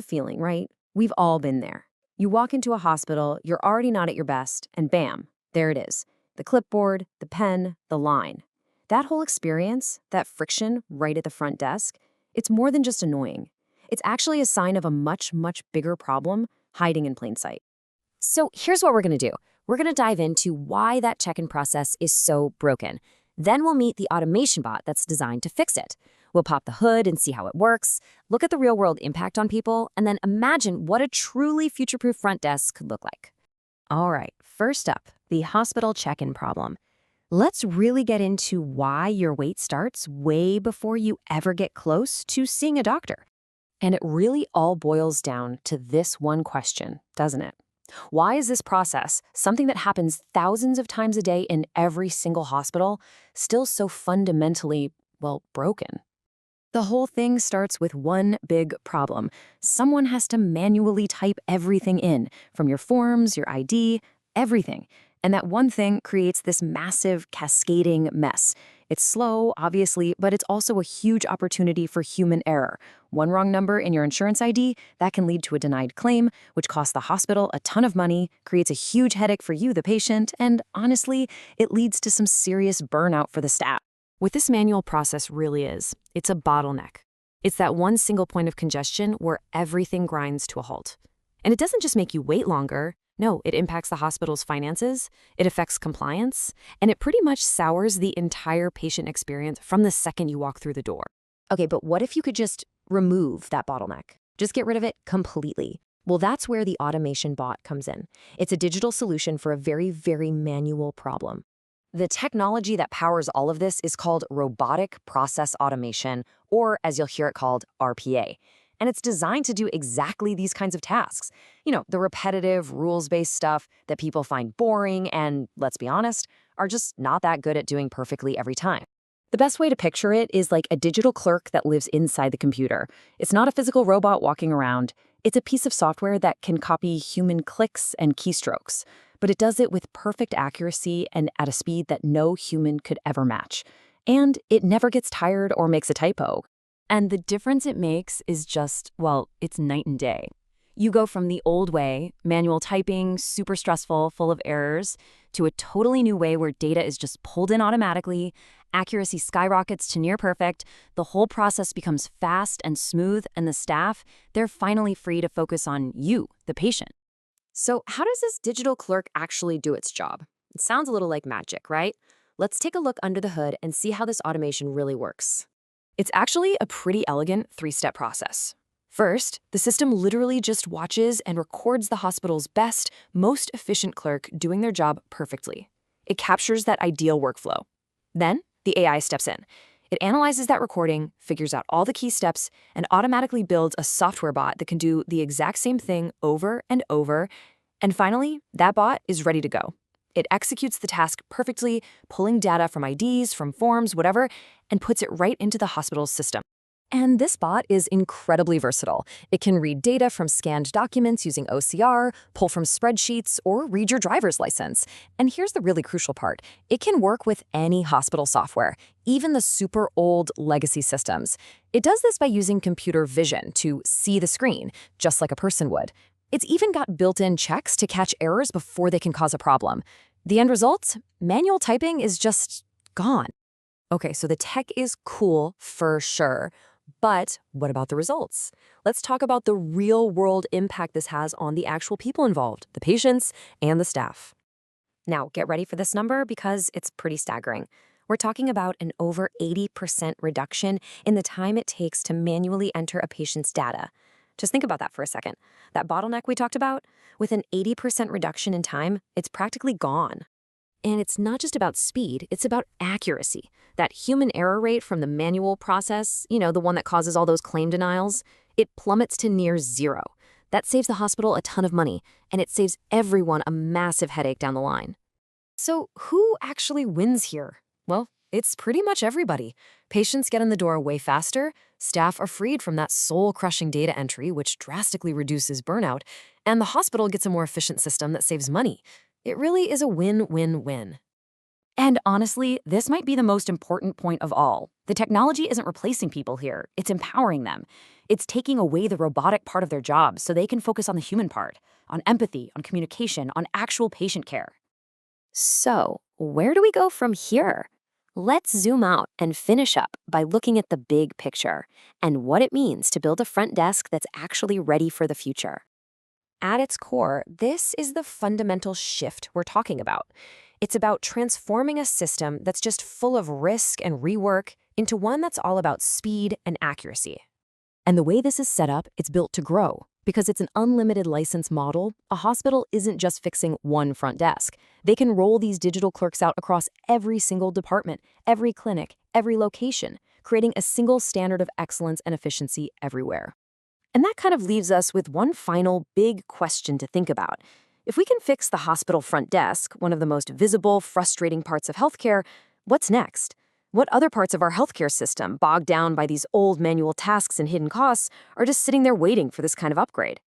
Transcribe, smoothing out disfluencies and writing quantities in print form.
feeling, right? We've all been there. You walk into a hospital, you're already not at your best, and bam, there it is. The clipboard, the pen, the line. That whole experience, that friction right at the front desk, it's more than just annoying. It's actually a sign of a much, much bigger problem hiding in plain sight. So here's what we're going to do. We're going to dive into why that check-in process is so broken. Then we'll meet the automation bot that's designed to fix it. We'll pop the hood and see how it works, look at the real-world impact on people, and then imagine what a truly future-proof front desk could look like. All right, first up, the hospital check-in problem. Let's really get into why your wait starts way before you ever get close to seeing a doctor. And it really all boils down to this one question, doesn't it? Why is this process, something that happens thousands of times a day in every single hospital, still so fundamentally, well, broken? The whole thing starts with one big problem. Someone has to manually type everything in, from your forms, your ID, everything. And that one thing creates this massive, cascading mess. It's slow, obviously, but it's also a huge opportunity for human error. One wrong number in your insurance ID, that can lead to a denied claim, which costs the hospital a ton of money, creates a huge headache for you, the patient, and honestly, it leads to some serious burnout for the staff. What this manual process really is, it's a bottleneck. It's that one single point of congestion where everything grinds to a halt. And it doesn't just make you wait longer. No, it impacts the hospital's finances, it affects compliance, and it pretty much sours the entire patient experience from the second you walk through the door. Okay, but what if you could just remove that bottleneck? Just get rid of it completely. Well, that's where the automation bot comes in. It's a digital solution for a very, very manual problem. The technology that powers all of this is called robotic process automation, or as you'll hear it called, RPA. And it's designed to do exactly these kinds of tasks. You know, the repetitive, rules-based stuff that people find boring and, let's be honest, are just not that good at doing perfectly every time. The best way to picture it is like a digital clerk that lives inside the computer. It's not a physical robot walking around. It's a piece of software that can copy human clicks and keystrokes, but it does it with perfect accuracy and at a speed that no human could ever match. And it never gets tired or makes a typo. And the difference it makes is just, well, it's night and day. You go from the old way, manual typing, super stressful, full of errors, to a totally new way where data is just pulled in automatically, accuracy skyrockets to near perfect, the whole process becomes fast and smooth, and the staff, they're finally free to focus on you, the patient. So how does this digital clerk actually do its job? It sounds a little like magic, right? Let's take a look under the hood and see how this automation really works. It's actually a pretty elegant three-step process. First, the system literally just watches and records the hospital's best, most efficient clerk doing their job perfectly. It captures that ideal workflow. Then, the AI steps in. It analyzes that recording, figures out all the key steps, and automatically builds a software bot that can do the exact same thing over and over. And finally, that bot is ready to go. It executes the task perfectly, pulling data from IDs, from forms, whatever, and puts it right into the hospital's system. And this bot is incredibly versatile. It can read data from scanned documents using OCR, pull from spreadsheets, or read your driver's license. And here's the really crucial part. It can work with any hospital software, even the super old legacy systems. It does this by using computer vision to see the screen, just like a person would. It's even got built-in checks to catch errors before they can cause a problem. The end result? Manual typing is just gone. Okay, so the tech is cool for sure. But what about the results? Let's talk about the real-world impact this has on the actual people involved, the patients and the staff. Now, get ready for this number because it's pretty staggering. We're talking about an over 80% reduction in the time it takes to manually enter a patient's data. Just think about that for a second. That bottleneck we talked about, with an 80% reduction in time, it's practically gone. And it's not just about speed, it's about accuracy. That human error rate from the manual process, you know, the one that causes all those claim denials, it plummets to near zero. That saves the hospital a ton of money, and it saves everyone a massive headache down the line. So who actually wins here? Well, it's pretty much everybody. Patients get in the door way faster, staff are freed from that soul-crushing data entry, which drastically reduces burnout, and the hospital gets a more efficient system that saves money. It really is a win-win-win. And honestly, this might be the most important point of all. The technology isn't replacing people here, it's empowering them. It's taking away the robotic part of their jobs so they can focus on the human part, on empathy, on communication, on actual patient care. So, where do we go from here? Let's zoom out and finish up by looking at the big picture and what it means to build a front desk that's actually ready for the future. At its core, this is the fundamental shift we're talking about. It's about transforming a system that's just full of risk and rework into one that's all about speed and accuracy. And the way this is set up, it's built to grow. Because it's an unlimited license model, a hospital isn't just fixing one front desk. They can roll these digital clerks out across every single department, every clinic, every location, creating a single standard of excellence and efficiency everywhere. And that kind of leaves us with one final big question to think about. If we can fix the hospital front desk, one of the most visible, frustrating parts of healthcare, what's next? What other parts of our healthcare system, bogged down by these old manual tasks and hidden costs, are just sitting there waiting for this kind of upgrade?